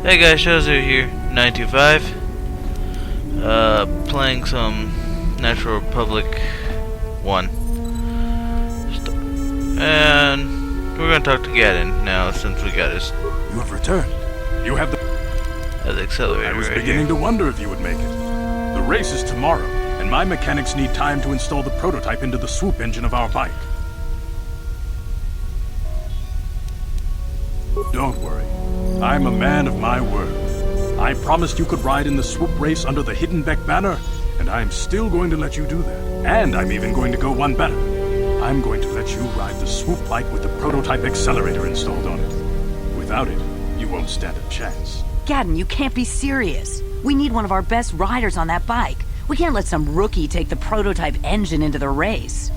Hey guys, Shazzer here, 925. Playing some Natural Republic 1. And we're gonna talk to Gaddon now since we got his You have returned. You have the accelerator. I was right beginning here. to wonder if you would make it. The race is tomorrow, and my mechanics need time to install the prototype into the swoop engine of our bike. Don't worry. I'm a man of my word. I promised you could ride in the swoop race under the Hiddenbeck banner, and I'm still going to let you do that. And I'm even going to go one better. I'm going to let you ride the swoop bike with the prototype accelerator installed on it. Without it, you won't stand a chance. Gaddon, you can't be serious. We need one of our best riders on that bike. We can't let some rookie take the prototype engine into the race.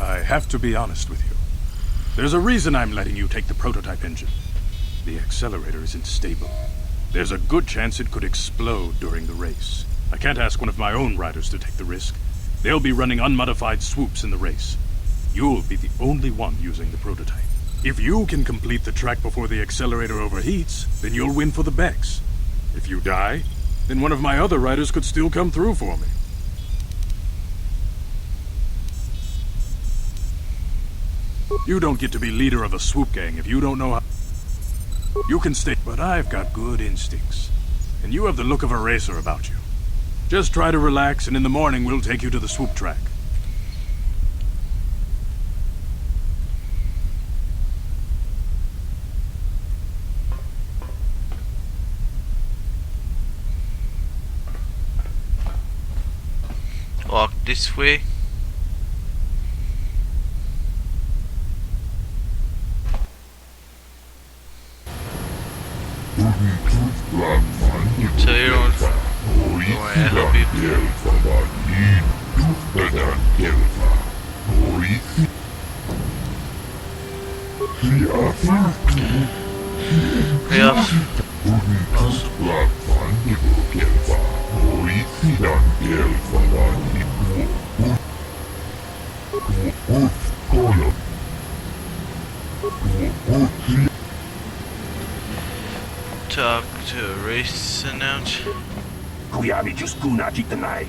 I have to be honest with you. There's a reason I'm letting you take the prototype engine. The accelerator isn't stable. There's a good chance it could explode during the race. I can't ask one of my own riders to take the risk. They'll be running unmodified swoops in the race. You'll be the only one using the prototype. If you can complete the track before the accelerator overheats, then you'll win for the Becks. If you die, then one of my other riders could still come through for me. You don't get to be leader of a swoop gang if you don't know how... You can stay, but I've got good instincts. And you have the look of a racer about you. Just try to relax, and in the morning we'll take you to the swoop track. Walk this way. So you don't want to help you? Yeah. Talk to a race announcer. Kuyabi Juskuna Jitanai.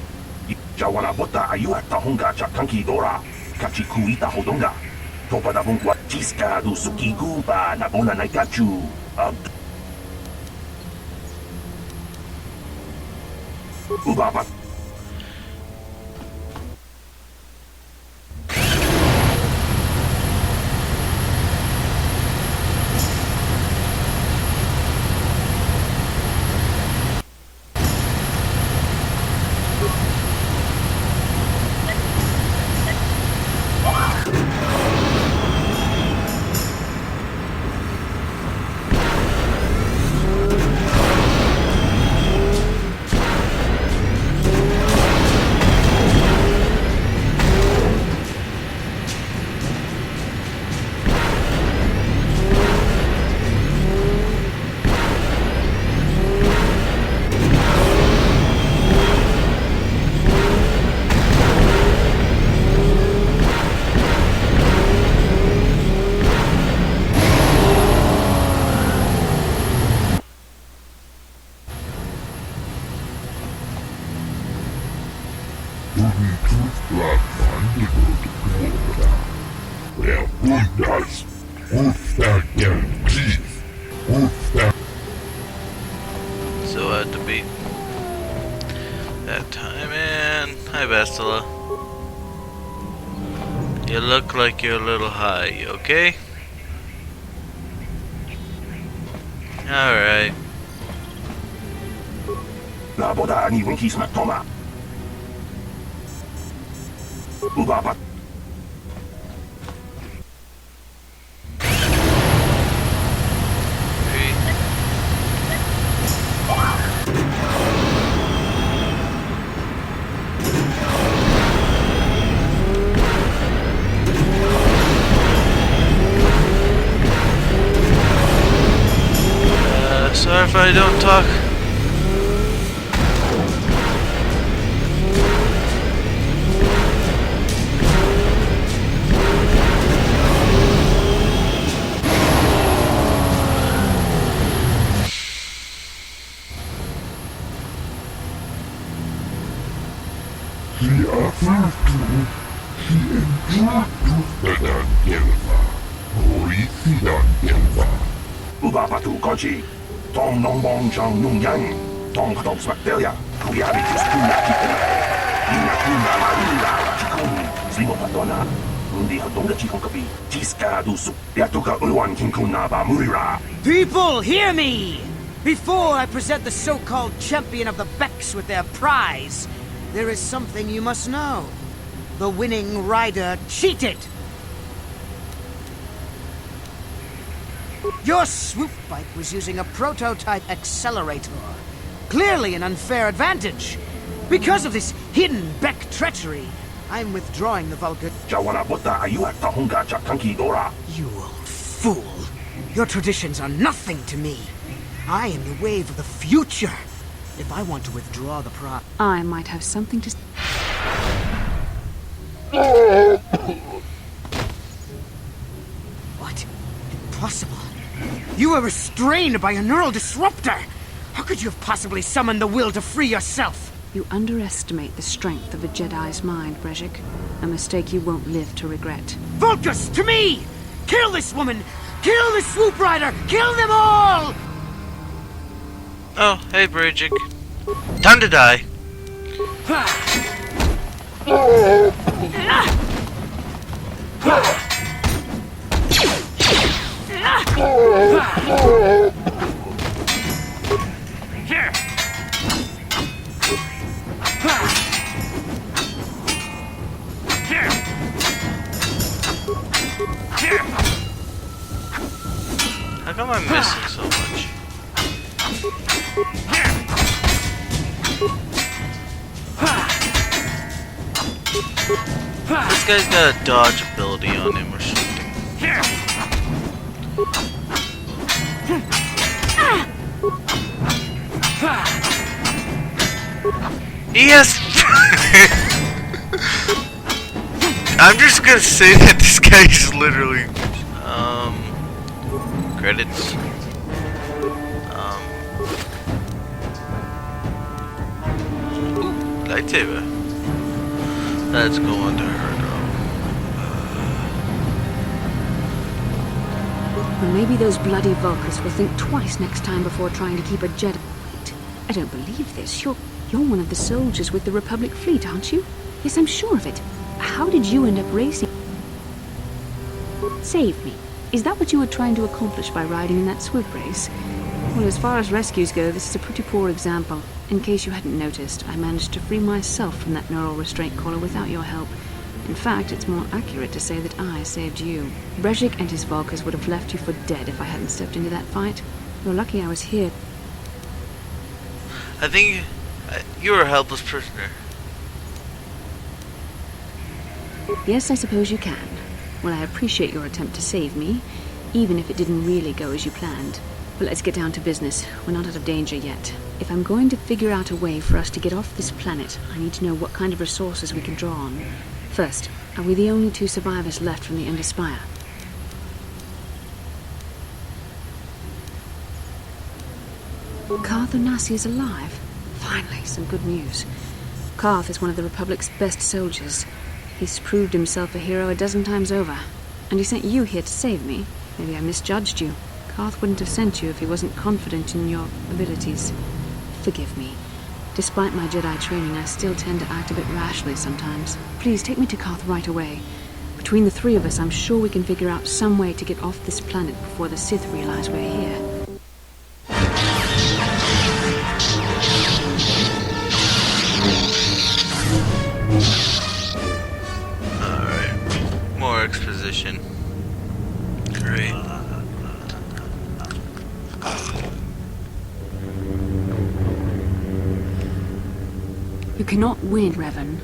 Jawana Bota Ayuata Honga Chakanki Dora. Kachi Kuita Hodonga. Topada Bungwa Jiska do Suki Guba Nabona Naikachu. Ubaba. So I had to beat that time, and hi Bastila. You look like you're a little high, you okay? Alright. La Boda ni Winkies Matoma. Ubaba. Sorry if I don't talk. Uba patu kochi. Tong nong bong chong nung yang. Tong hatong swaktelia. Kuyabi just kuna kitana. Ina kuna marula chikun. Slimo patona. Undi hatonga chikon kapi. Jiska dusu. Yatuka ulwan kinkuna ba murira. People, hear me! Before I present the so-called champion of the Becks with their prize, there is something you must know. The winning rider cheated! Your swoop bike was using a prototype accelerator. Clearly an unfair advantage. Because of this hidden Beck treachery, I'm withdrawing the Vulcan. Jawana bota ayu at the honga chakanki dora. You old fool! Your traditions are nothing to me. I am the wave of the future. If I want to withdraw the prize... I might have something to... What? Impossible. You were restrained by a neural disruptor. How could you have possibly summoned the will to free yourself? You underestimate the strength of a Jedi's mind, Brejik. A mistake you won't live to regret. Vulcus, to me! Kill this woman! Kill the swoop rider! Kill them all! Oh, hey, Brejik. Time to die. How come I'm missing so much? This guy's got a dodge ability on him or something. He has... I'm just gonna say that this guy is literally... Credits. Lightsaber. Let's go under her though. Well, maybe those bloody Vulcans will think twice next time before trying to keep a Jedi. I don't believe this. You're one of the soldiers with the Republic fleet, aren't you? Yes, I'm sure of it. How did you end up racing? Save me. Is that what you were trying to accomplish by riding in that swoop race? Well, as far as rescues go, this is a pretty poor example. In case you hadn't noticed, I managed to free myself from that neural restraint collar without your help. In fact, it's more accurate to say that I saved you. Brejik and his Vulcans would have left you for dead if I hadn't stepped into that fight. You're lucky I was here. I think you were a helpless prisoner. Yes, I suppose you can. Well, I appreciate your attempt to save me, even if it didn't really go as you planned. But let's get down to business. We're not out of danger yet. If I'm going to figure out a way for us to get off this planet, I need to know what kind of resources we can draw on. First, are we the only two survivors left from the Ender Spire? Carth Onasi is alive. Finally, some good news. Carth is one of the Republic's best soldiers. He's proved himself a hero a dozen times over. And he sent you here to save me. Maybe I misjudged you. Carth wouldn't have sent you if he wasn't confident in your abilities. Forgive me. Despite my Jedi training, I still tend to act a bit rashly sometimes. Please, take me to Carth right away. Between the three of us, I'm sure we can figure out some way to get off this planet before the Sith realize we're here. Alright. More exposition. Great. You cannot win, Revan.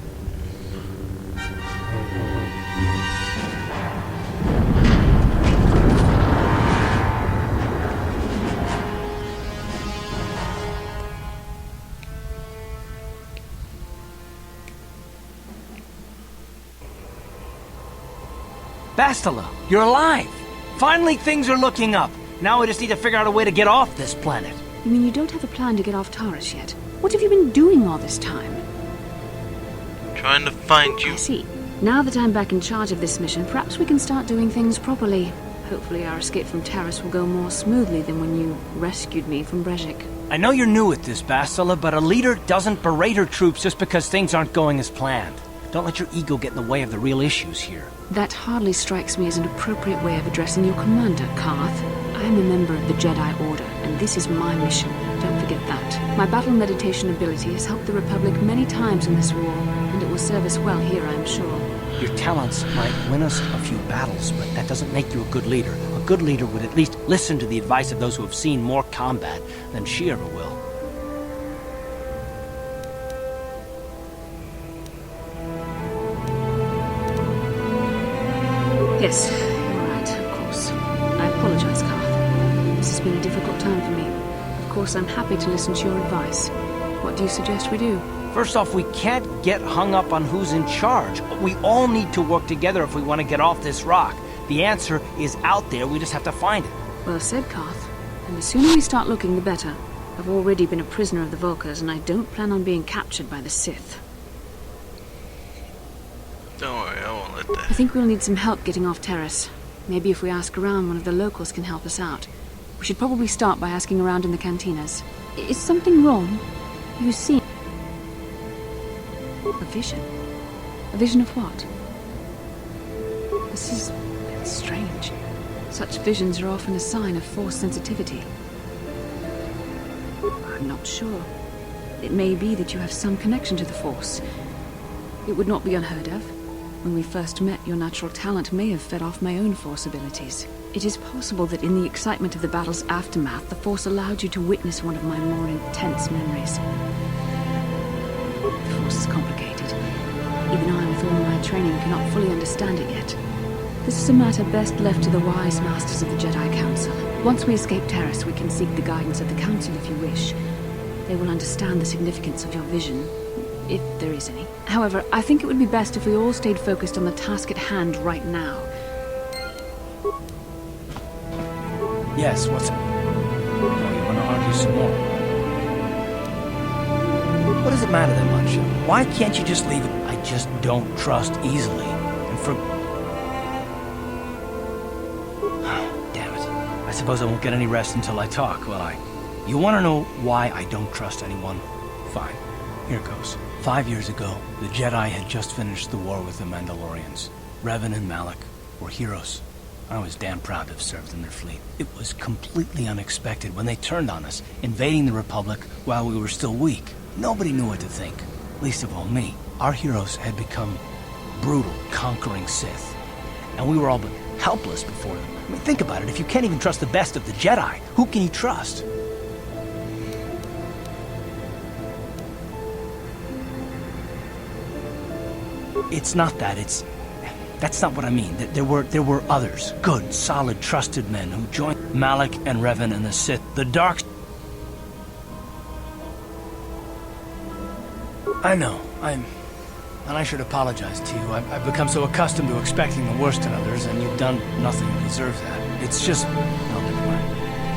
Bastila, you're alive! Finally, things are looking up. Now we just need to figure out a way to get off this planet. You mean you don't have a plan to get off Taurus yet? What have you been doing all this time? Trying to find you. I see. Now that I'm back in charge of this mission, perhaps we can start doing things properly. Hopefully our escape from Taris will go more smoothly than when you rescued me from Brejik. I know you're new at this, Bastila, but a leader doesn't berate her troops just because things aren't going as planned. Don't let your ego get in the way of the real issues here. That hardly strikes me as an appropriate way of addressing your commander, Karth. I am a member of the Jedi Order, and this is my mission. Don't forget that. My battle meditation ability has helped the Republic many times in this war, and it will serve us well here, I'm sure. Your talents might win us a few battles, but that doesn't make you a good leader. A good leader would at least listen to the advice of those who have seen more combat than she ever will. Yes, you're right, of course. I apologize, Karth. This has been a difficult time for me. Of course, I'm happy to listen to your advice. What do you suggest we do? First off, we can't get hung up on who's in charge. We all need to work together if we want to get off this rock. The answer is out there, we just have to find it. Well said, Karth. And the sooner we start looking, the better. I've already been a prisoner of the Volkers, and I don't plan on being captured by the Sith. Don't worry, I won't let that. I think we'll need some help getting off Terrace. Maybe if we ask around, one of the locals can help us out. We should probably start by asking around in the cantinas. Is something wrong? You see... A vision? A vision of what? This is... it's strange. Such visions are often a sign of Force sensitivity. I'm not sure. It may be that you have some connection to the Force. It would not be unheard of. When we first met, your natural talent may have fed off my own Force abilities. It is possible that in the excitement of the battle's aftermath, the Force allowed you to witness one of my more intense memories. The Force is complicated. Even I, with all my training, cannot fully understand it yet. This is a matter best left to the wise masters of the Jedi Council. Once we escape Terrace, we can seek the guidance of the Council if you wish. They will understand the significance of your vision, if there is any. However, I think it would be best if we all stayed focused on the task at hand right now. Yes, what's it? Oh, you want to argue some more? What does it matter that much? Why can't you just leave it? I just don't trust easily. And for... Damn it. I suppose I won't get any rest until I talk, will I? You want to know why I don't trust anyone? Fine. Here goes. 5 years ago, the Jedi had just finished the war with the Mandalorians. Revan and Malak were heroes. I was damn proud to have served in their fleet. It was completely unexpected when they turned on us, invading the Republic while we were still weak. Nobody knew what to think, least of all me. Our heroes had become brutal, conquering Sith. And we were all but helpless before them. I mean, think about it. If you can't even trust the best of the Jedi, who can you trust? It's not that, that's not what I mean. There were others. Good, solid, trusted men who joined Malak and Revan and the Sith. The dark... I know, and I should apologize to you. I've become so accustomed to expecting the worst in others, and you've done nothing to deserve that. It's just... No, never mind.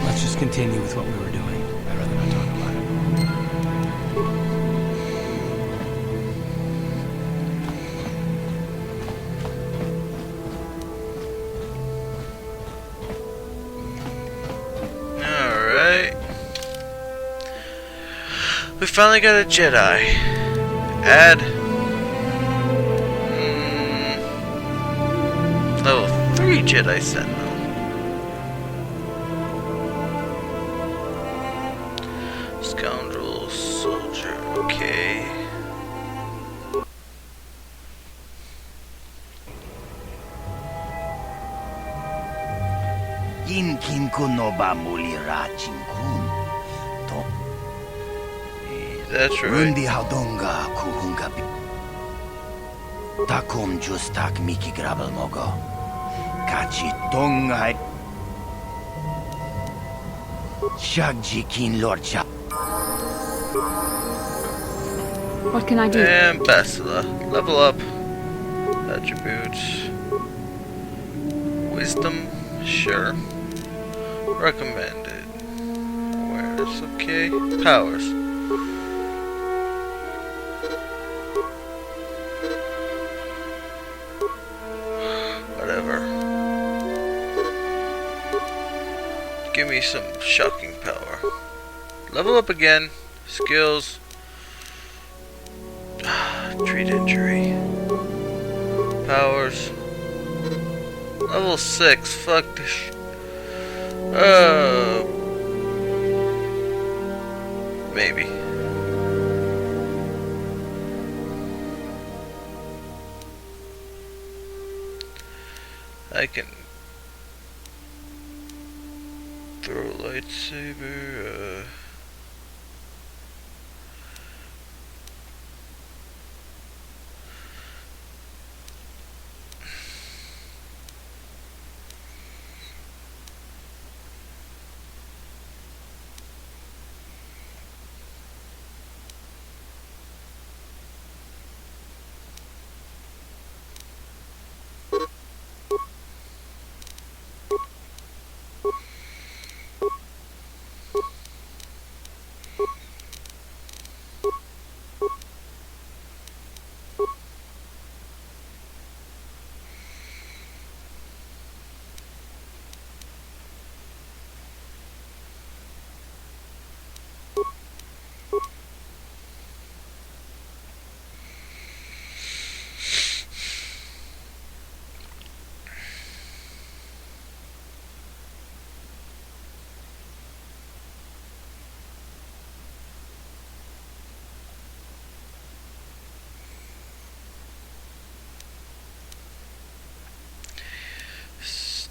Let's just continue with what we were doing. I'd rather not talk about it. We finally got a Jedi. Add level 3 Jedi Sentinel. Scoundrel soldier. Okay. Yin kin kunoba mulira chinkun. That's right. Rundi Hadonga Kuhunga Takum Justak Miki Grabel Mogo Kachi Tonga Shagji Kin Lord Chap. What can I do? And Bastila. Level up. Attributes. Wisdom. Sure. Recommended. Awareness. Okay. Powers. Give me some shocking power. Level up again. Skills. Treat injury. Powers. Level 6. Fuck this. Maybe. I can throw a lightsaber.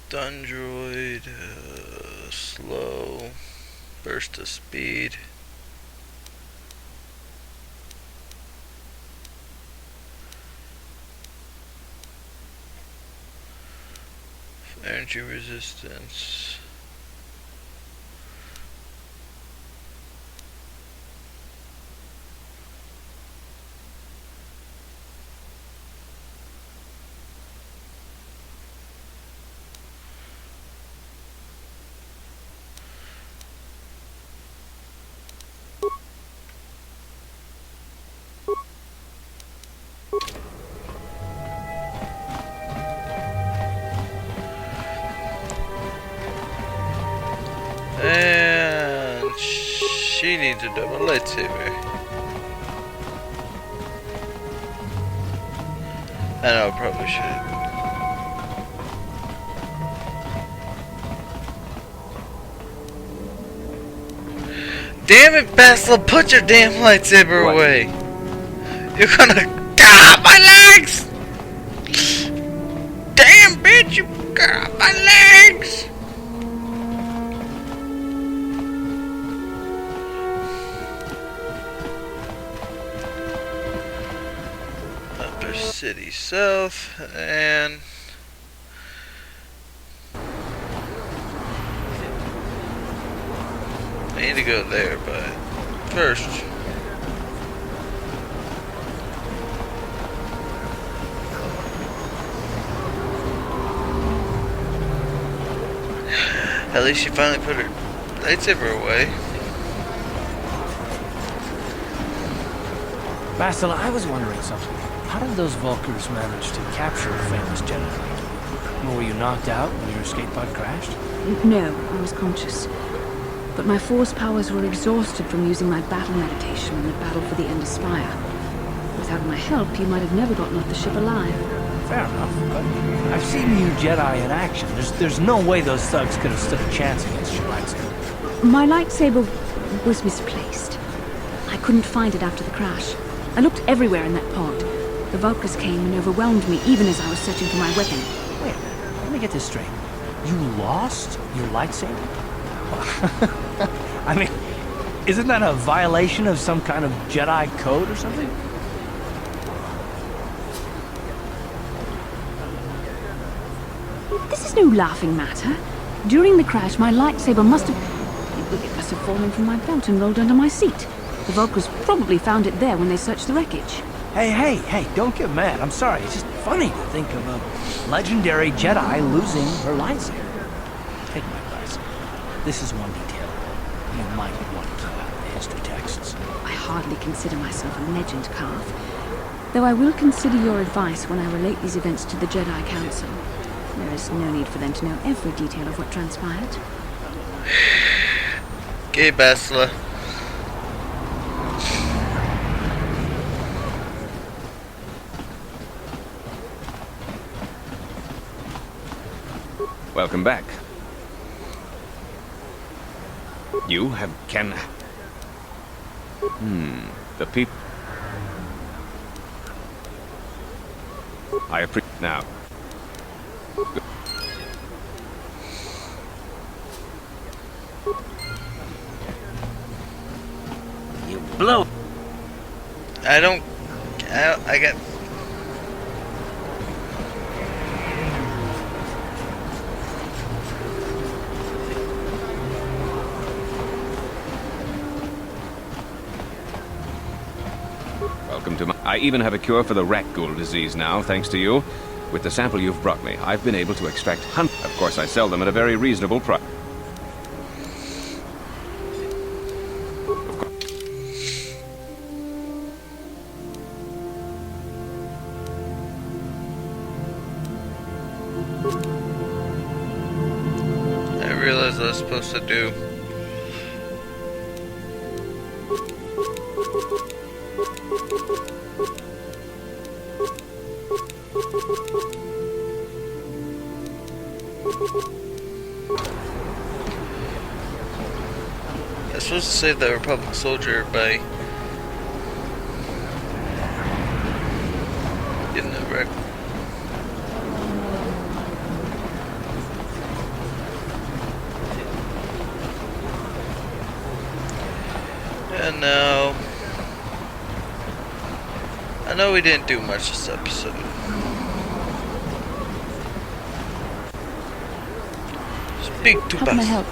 Stun droid, slow, burst of speed. Energy resistance. And she needs a double lightsaber. I know, I probably should. Damn it, Bastila, put your damn lightsaber away. You're gonna cut my legs! Damn bitch, you cut my legs! City South, and I need to go there, but first at least she finally put her lightsaber away. Bastila, I was wondering something. How did those Vulkars manage to capture a famous Jedi? Were you knocked out when your escape pod crashed? No, I was conscious. But my force powers were exhausted from using my battle meditation in the battle for the Ender Spire. Without my help, you might have never gotten off the ship alive. Fair enough, but I've seen you Jedi in action. There's no way those thugs could have stood a chance against your lightsaber. My lightsaber was misplaced. I couldn't find it after the crash. I looked everywhere in that pod. The Vulkars came and overwhelmed me even as I was searching for my weapon. Wait a minute, let me get this straight. You lost your lightsaber? I mean, isn't that a violation of some kind of Jedi code or something? This is no laughing matter. During the crash, my lightsaber must have fallen from my belt and rolled under my seat. The Vulkars probably found it there when they searched the wreckage. Hey, don't get mad. I'm sorry. It's just funny to think of a legendary Jedi losing her lightsaber. Take my advice. This is one detail you might want to keep out of the history texts. I hardly consider myself a legend, Carth. Though I will consider your advice when I relate these events to the Jedi Council. There is no need for them to know every detail of what transpired. Okay, Bastila. Welcome back. You have the people. I appreciate now. You blow. I got. Welcome to my... I even have a cure for the rat ghoul disease now, thanks to you. With the sample you've brought me, I've been able to extract hundreds. Of course, I sell them at a very reasonable price. I realized I was supposed to do. I was supposed to save the Republic soldier by getting the wreck. And now, I know we didn't do much this episode. Speak to How can I Bas. help?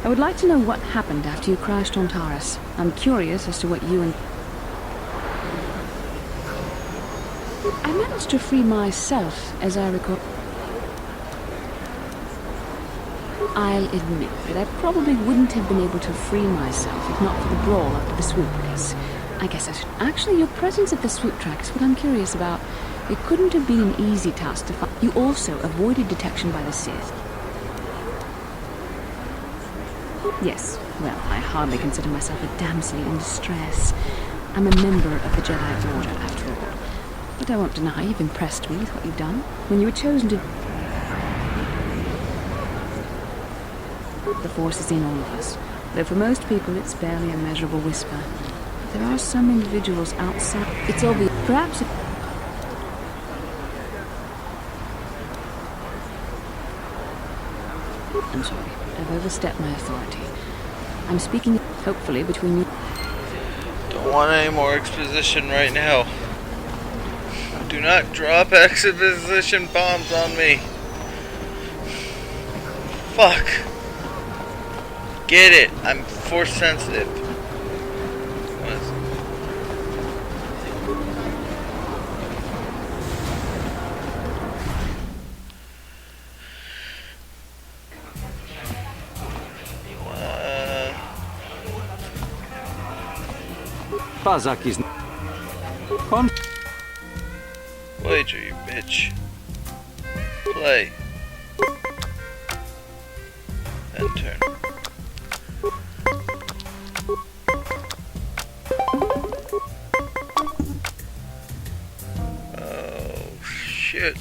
I would like to know what happened after you crashed on Taurus. I'm curious as to what you and... I managed to free myself, as I recall. I'll admit that I probably wouldn't have been able to free myself if not for the brawl after the swoop race. I guess I should... Actually, your presence at the swoop track is what I'm curious about. It couldn't have been an easy task to find. You also avoided detection by the Sith. Yes, well, I hardly consider myself a damsel in distress. I'm a member of the Jedi Order, after all. But I won't deny you've impressed me with what you've done. When you were chosen to... The Force is in all of us, though for most people it's barely a measurable whisper. But there are some individuals outside... It's obvious. Perhaps... I'm sorry. I've overstepped my authority. I'm speaking, hopefully, between you... Don't want any more exposition right now. Do not drop exposition bombs on me. Fuck. Get it. I'm force sensitive. What is Pazaki's... Wager, you bitch. Play. And turn. Oh, shit.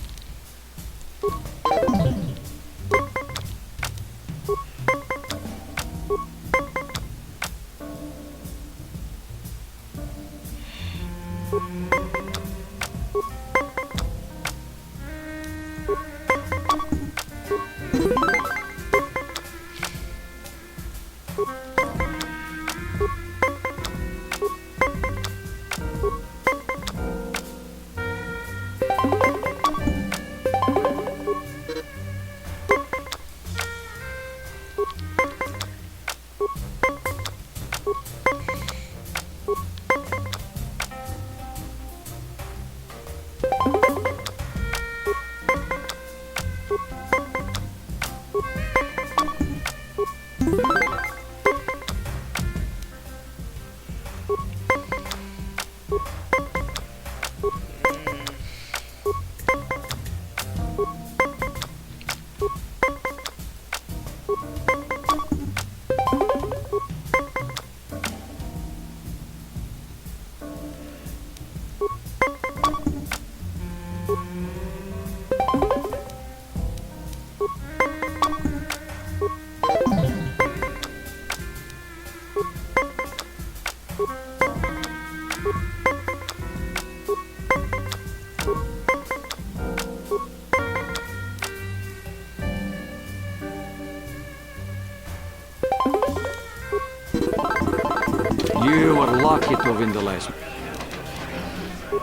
lock it of in the last.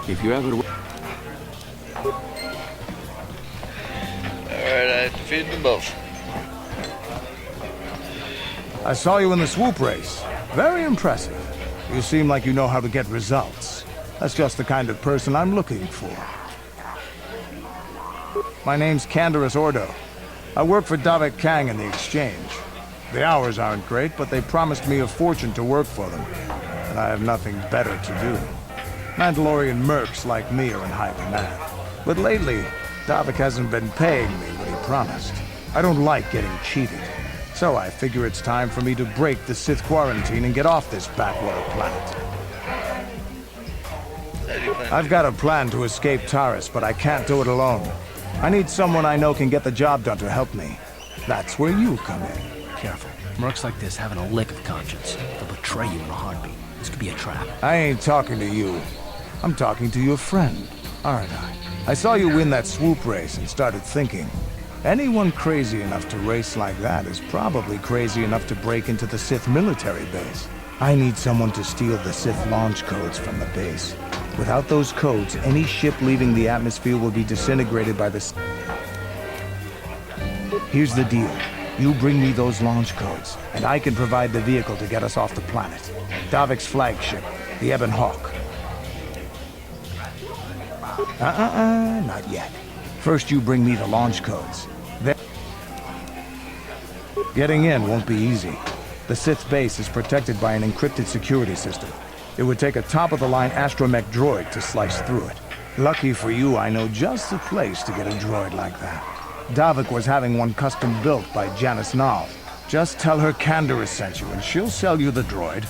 If you ever... Alright, I defeated them both. I saw you in the swoop race. Very impressive. You seem like you know how to get results. That's just the kind of person I'm looking for. My name's Canderous Ordo. I work for Davik Kang in the Exchange. The hours aren't great, but they promised me a fortune to work for them. And I have nothing better to do. Mandalorian mercs like me are in high demand. But lately, Davik hasn't been paying me what he promised. I don't like getting cheated. So I figure it's time for me to break the Sith quarantine and get off this backwater planet. I've got a plan to escape Taris, but I can't do it alone. I need someone I know can get the job done to help me. That's where you come in. Careful. Mercs like this haven't a lick of conscience. They'll betray you in a heartbeat. This could be a trap. I ain't talking to you. I'm talking to your friend, aren't I? I saw you win that swoop race and started thinking, anyone crazy enough to race like that is probably crazy enough to break into the Sith military base. I need someone to steal the Sith launch codes from the base. Without those codes, any ship leaving the atmosphere will be disintegrated by the... Here's the deal. You bring me those launch codes, and I can provide the vehicle to get us off the planet. Davik's flagship, the Ebon Hawk. Not yet. First you bring me the launch codes. Then... Getting in won't be easy. The Sith base is protected by an encrypted security system. It would take a top-of-the-line astromech droid to slice through it. Lucky for you, I know just the place to get a droid like that. Davik was having one custom built by Janice Nall. Just tell her Canderous sent you, and she'll sell you the droid.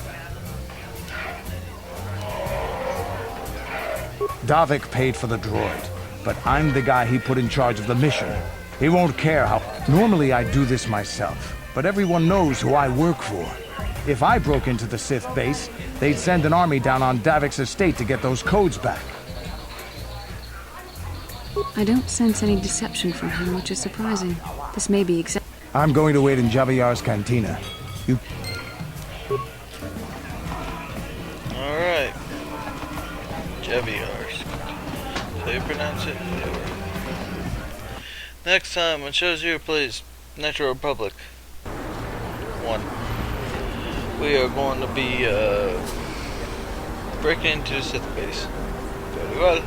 Davik paid for the droid, but I'm the guy he put in charge of the mission. He won't care how... Normally I do this myself, but everyone knows who I work for. If I broke into the Sith base, they'd send an army down on Davik's estate to get those codes back. I don't sense any deception from him, which is surprising. This may be exact. I'm going to wait in Javiyar's cantina. You... Alright. Javiyar's. How you pronounce it? Next time on Shows You Plays Nitro Republic 1. We are going to be breaking into the Sith base. Very well.